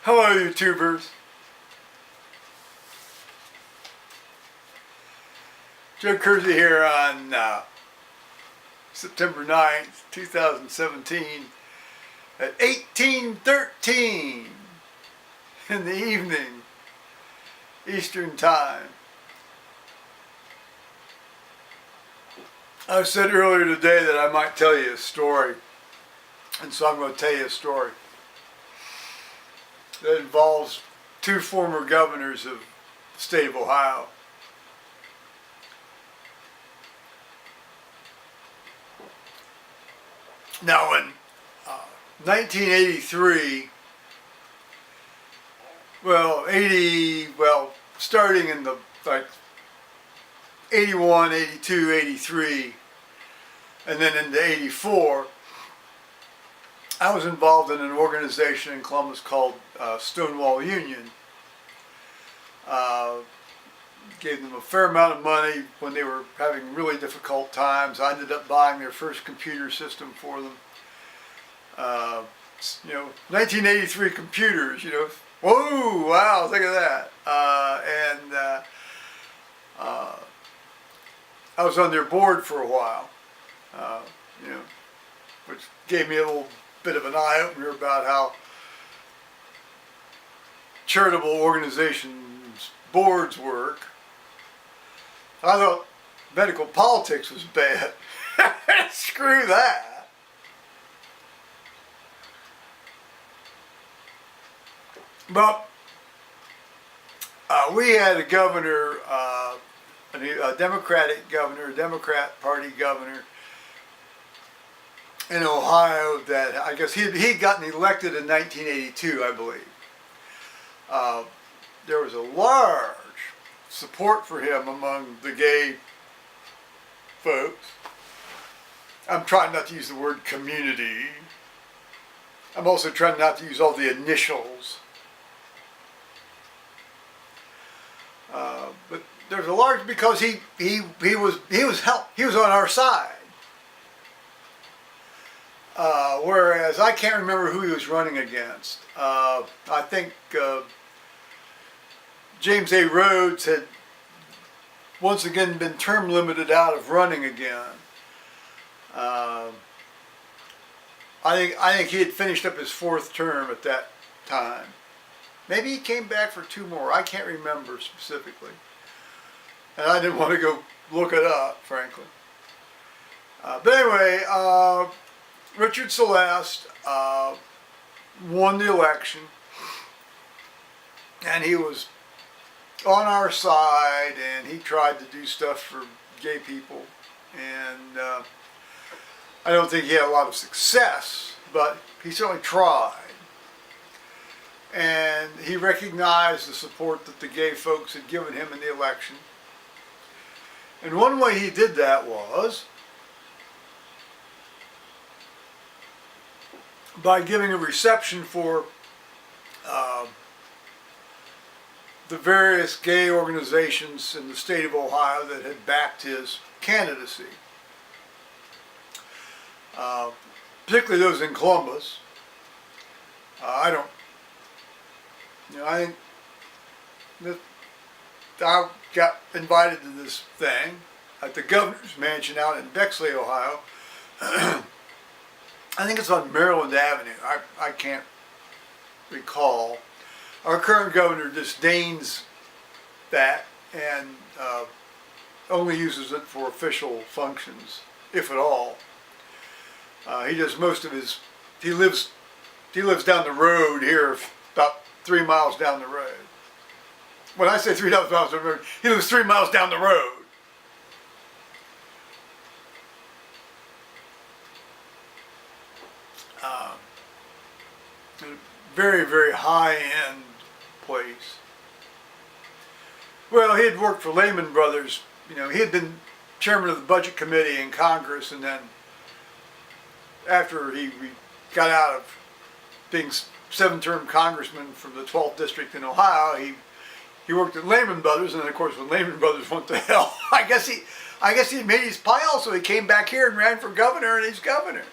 Hello, YouTubers. Joe Kersey here on September 9th, 2017 at 18:13 in the evening, Eastern Time. I said earlier today that I might tell you a story, and so I'm going to tell you a story that involves two former governors of the state of Ohio. Now in 1983, starting in the 81, 82, 83, and then into 84, I was involved in an organization in Columbus called Stonewall Union. Gave them a fair amount of money when they were having really difficult times. I ended up buying their first computer system for them. 1983 computers, whoa, wow, think of that. I was on their board for a while, which gave me a little bit of an eye-opener about how charitable organizations' boards work. I thought medical politics was bad. Screw that. But we had a governor, a Democratic governor, a Democrat Party governor in Ohio that I guess he'd gotten elected in 1982, I believe. There was a large support for him among the gay folks. I'm trying not to use the word community. I'm also trying not to use all the initials. But there's a large, because he was on our side. Whereas I can't remember who he was running against. I think James Rhodes had once again been term limited out of running again. I think he had finished up his fourth term at that time. Maybe he came back for two more. I can't remember specifically. And I didn't want to go look it up, frankly. But anyway, Richard Celeste won the election, and he was on our side, and he tried to do stuff for gay people, and I don't think he had a lot of success, but he certainly tried. And he recognized the support that the gay folks had given him in the election. And one way he did that was by giving a reception for the various gay organizations in the state of Ohio that had backed his candidacy. Particularly those in Columbus. I think that I got invited to this thing at the governor's mansion out in Bexley, Ohio. I think it's on Maryland Avenue. I can't recall. Our current governor disdains that and only uses it for official functions, if at all. He does most of his. He lives down the road here, about 3 miles down the road. When I say 3 miles down the road, he lives 3 miles down the road. Very, very high-end place. Well, he had worked for Lehman Brothers. He had been chairman of the Budget Committee in Congress, and then after he got out of being 7-term congressman from the 12th district in Ohio, he worked at Lehman Brothers, and then of course when Lehman Brothers went to hell, I guess he made his pile, so he came back here and ran for governor, and he's governor.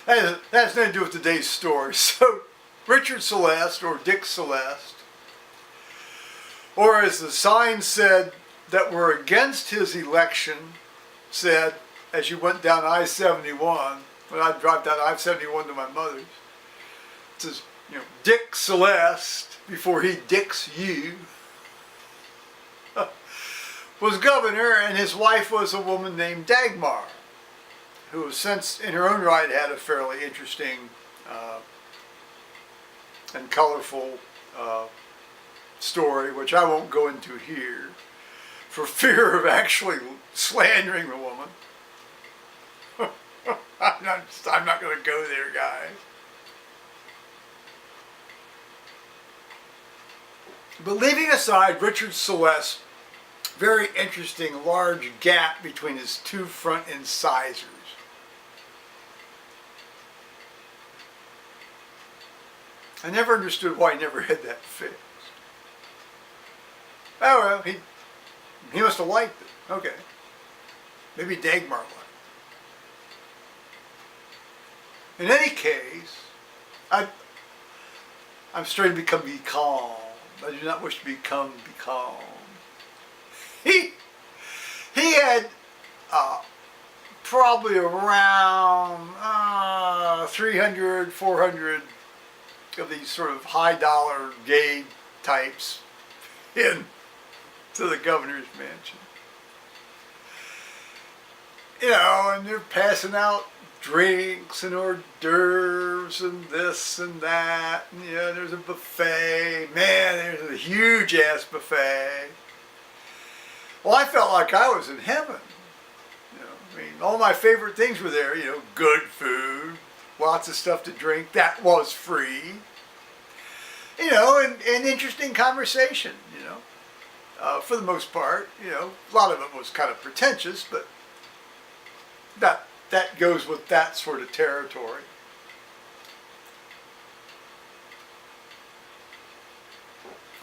that has nothing to do with today's story. So, Richard Celeste, or Dick Celeste, or as the sign said that were against his election, said, as you went down I-71, when I drive down I-71 to my mother's, it says, Dick Celeste, before he dicks you, was governor, and his wife was a woman named Dagmar, who has since, in her own right, had a fairly interesting and colorful story, which I won't go into here, for fear of actually slandering the woman. I'm not going to go there, guys. But leaving aside Richard Celeste's very interesting large gap between his two front incisors, I never understood why he never had that fixed. Oh well, he must have liked it. Okay. Maybe Dagmar liked it. In any case, I'm starting to become calm. I do not wish to become calm. He had probably around 300, 400 of these sort of high dollar gay types in to the governor's mansion. And they're passing out drinks and hors d'oeuvres and this and that. And, there's a buffet. Man, there's a huge ass buffet. Well, I felt like I was in heaven. All my favorite things were there. Good food, lots of stuff to drink. That was free. And interesting conversation. For the most part. A lot of it was kind of pretentious, but that goes with that sort of territory.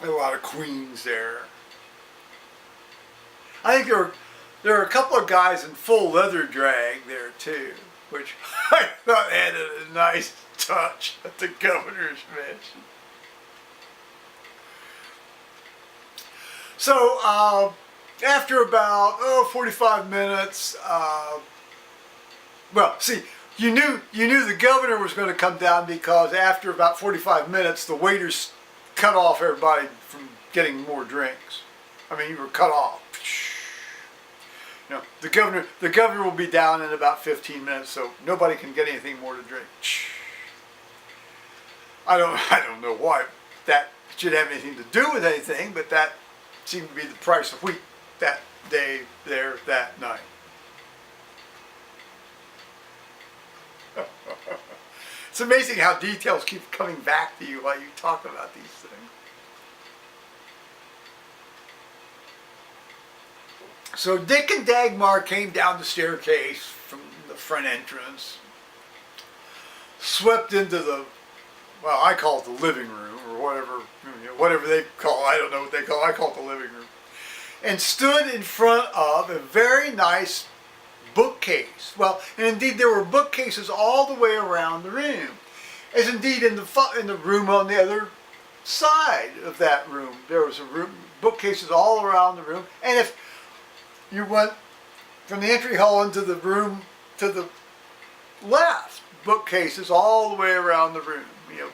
There were a lot of queens there. I think there were a couple of guys in full leather drag there too, which I thought added a nice touch at the governor's mansion. So after about 45 minutes, well, see, you knew the governor was going to come down, because after about 45 minutes, the waiters cut off everybody from getting more drinks. You were cut off. The governor will be down in about 15 minutes, so nobody can get anything more to drink. I don't know why that should have anything to do with anything, but that seemed to be the price of wheat that day there that night. It's amazing how details keep coming back to you while you talk about these things. So Dick and Dagmar came down the staircase from the front entrance, swept into the, well, I call it the living room, or whatever they call it. I don't know what they call it. I call it the living room. And stood in front of a very nice bookcase. Well, and indeed there were bookcases all the way around the room, as indeed in the room on the other side of that room there was bookcases all around the room. And if you went from the entry hall into the room to the left, bookcases all the way around the room,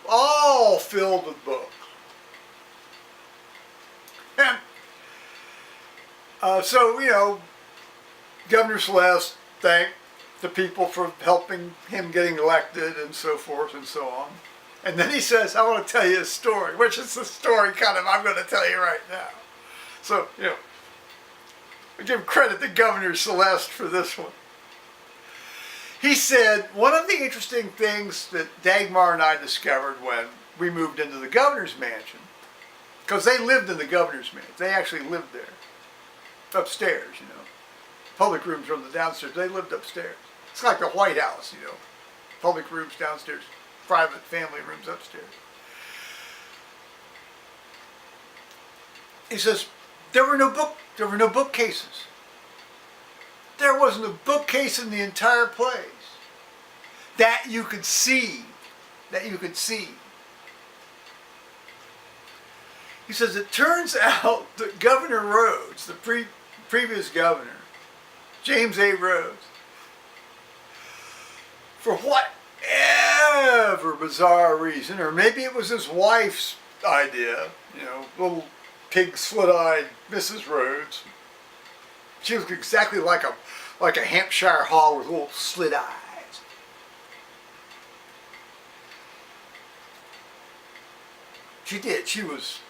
all filled with books. And so Governor Celeste thanked the people for helping him getting elected and so forth and so on. And then he says, I want to tell you a story, which is the story I'm going to tell you right now. So, I give credit to Governor Celeste for this one. He said, one of the interesting things that Dagmar and I discovered when we moved into the governor's mansion, because they lived in the governor's mansion. They actually lived there, upstairs, Public rooms from the downstairs. They lived upstairs. It's like the White House, Public rooms downstairs, private family rooms upstairs. He says, there were no bookcases. There wasn't a bookcase in the entire place. that you could see. That you could see. He says, it turns out that Governor Rhodes, the previous governor, James A. Rhodes, for whatever bizarre reason, or maybe it was his wife's idea, you know, little pig slit-eyed Mrs. Rhodes. She looked exactly like a Hampshire hog with little slit eyes. She did. She was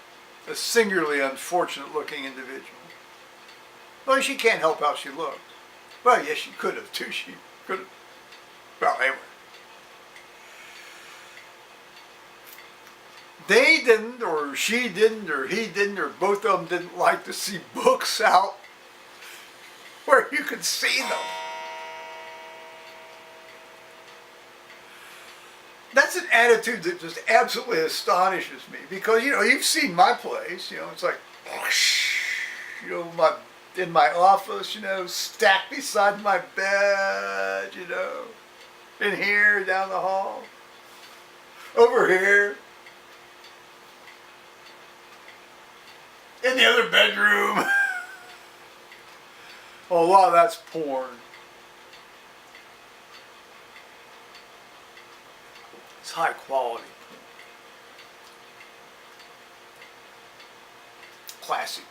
a singularly unfortunate looking individual. Well, she can't help how she looked. Well, yes, she could have too. She could have. Well, anyway. They didn't, or she didn't, or he didn't, or both of them didn't like to see books out where you could see them. That's an attitude that just absolutely astonishes me because, you know, you've seen my place, you know, it's like, whoosh, you know, in my office, you know, stacked beside my bed, you know, in here, down the hall, over here, in the other bedroom. Oh, a lot of that's porn. It's high quality porn. Classic.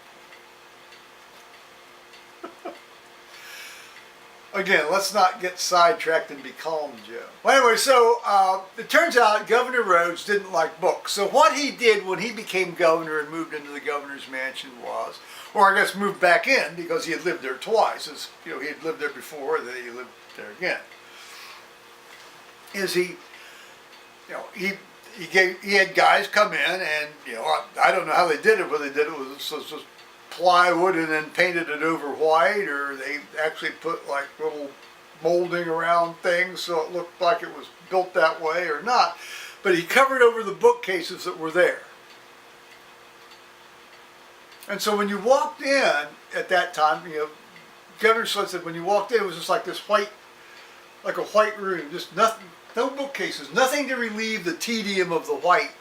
Again, let's not get sidetracked and be calm, Joe. Well, anyway, so it turns out Governor Rhodes didn't like books. So what he did when he became governor and moved into the governor's mansion was, or I guess moved back in because he had lived there twice. As you know, he had lived there before, and then he lived there again. Is he, you know, he had guys come in, and you know, I don't know how they did it. Whether they did it was just plywood and then painted it over white, or they actually put like little molding around things so it looked like it was built that way or not. But he covered over the bookcases that were there. And so when you walked in at that time, you know, Governor Celeste said when you walked in, it was just like this white, like a white room, just nothing, no bookcases, nothing to relieve the tedium of the white.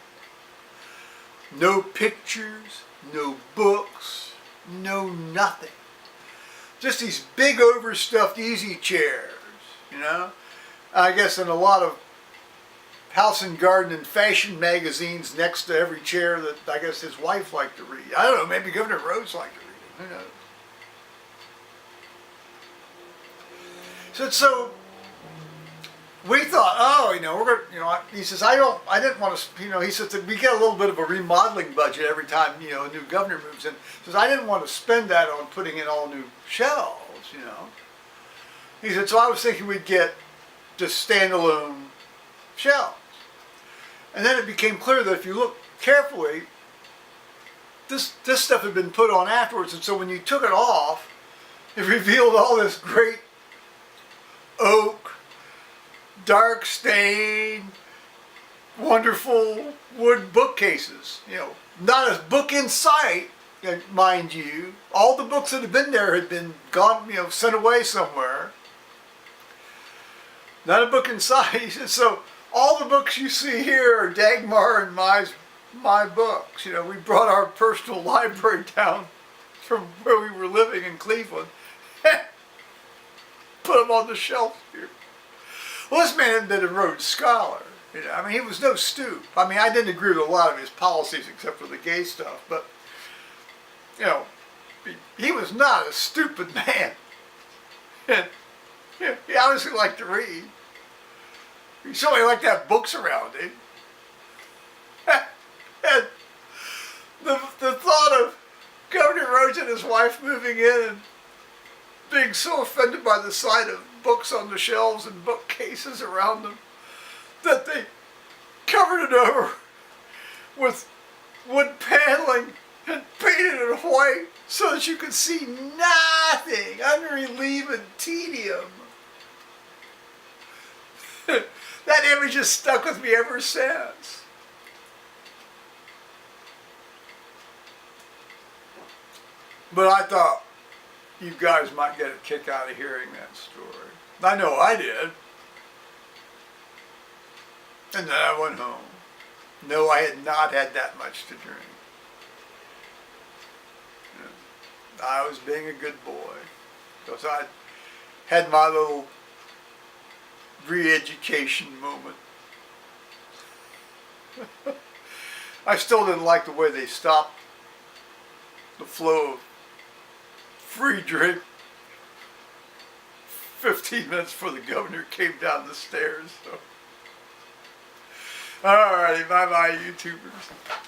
No pictures, no books, no nothing. Just these big overstuffed easy chairs, you know. I guess in a lot of house and garden and fashion magazines next to every chair that I guess his wife liked to read. I don't know, maybe Governor Rhodes liked to read them, who knows. So we thought, oh, you know, we're going to, you know, he says, I didn't want to, you know, he says that we get a little bit of a remodeling budget every time, you know, a new governor moves in. He says, I didn't want to spend that on putting in all new shelves, you know. He said, so I was thinking we'd get just standalone shelves. And then it became clear that if you look carefully, this stuff had been put on afterwards, and so when you took it off, it revealed all this great oak, dark stained, wonderful wood bookcases. You know, not a book in sight, mind you. All the books that had been there had been gone, you know, sent away somewhere. Not a book in sight. So all the books you see here are Dagmar and my books. You know, we brought our personal library down from where we were living in Cleveland. Put them on the shelf here. Well, this man had been a Rhodes Scholar. You know, I mean, he was no stoop. I mean, I didn't agree with a lot of his policies except for the gay stuff, but, you know, he was not a stupid man. And, you know, he obviously liked to read. He certainly liked to have books around him. And the thought of Governor Rhodes and his wife moving in and being so offended by the sight of books on the shelves and bookcases around them that they covered it over with wood paneling and painted it white so that you could see nothing, unrelieved tedium. That image has stuck with me ever since. But I thought you guys might get a kick out of hearing that story. I know I did. And then I went home. No, I had not had that much to drink. I was being a good boy. Because I had my little re-education moment. I still didn't like the way they stopped the flow of free drink 15 minutes before the governor came down the stairs. So. Alrighty, bye-bye, YouTubers.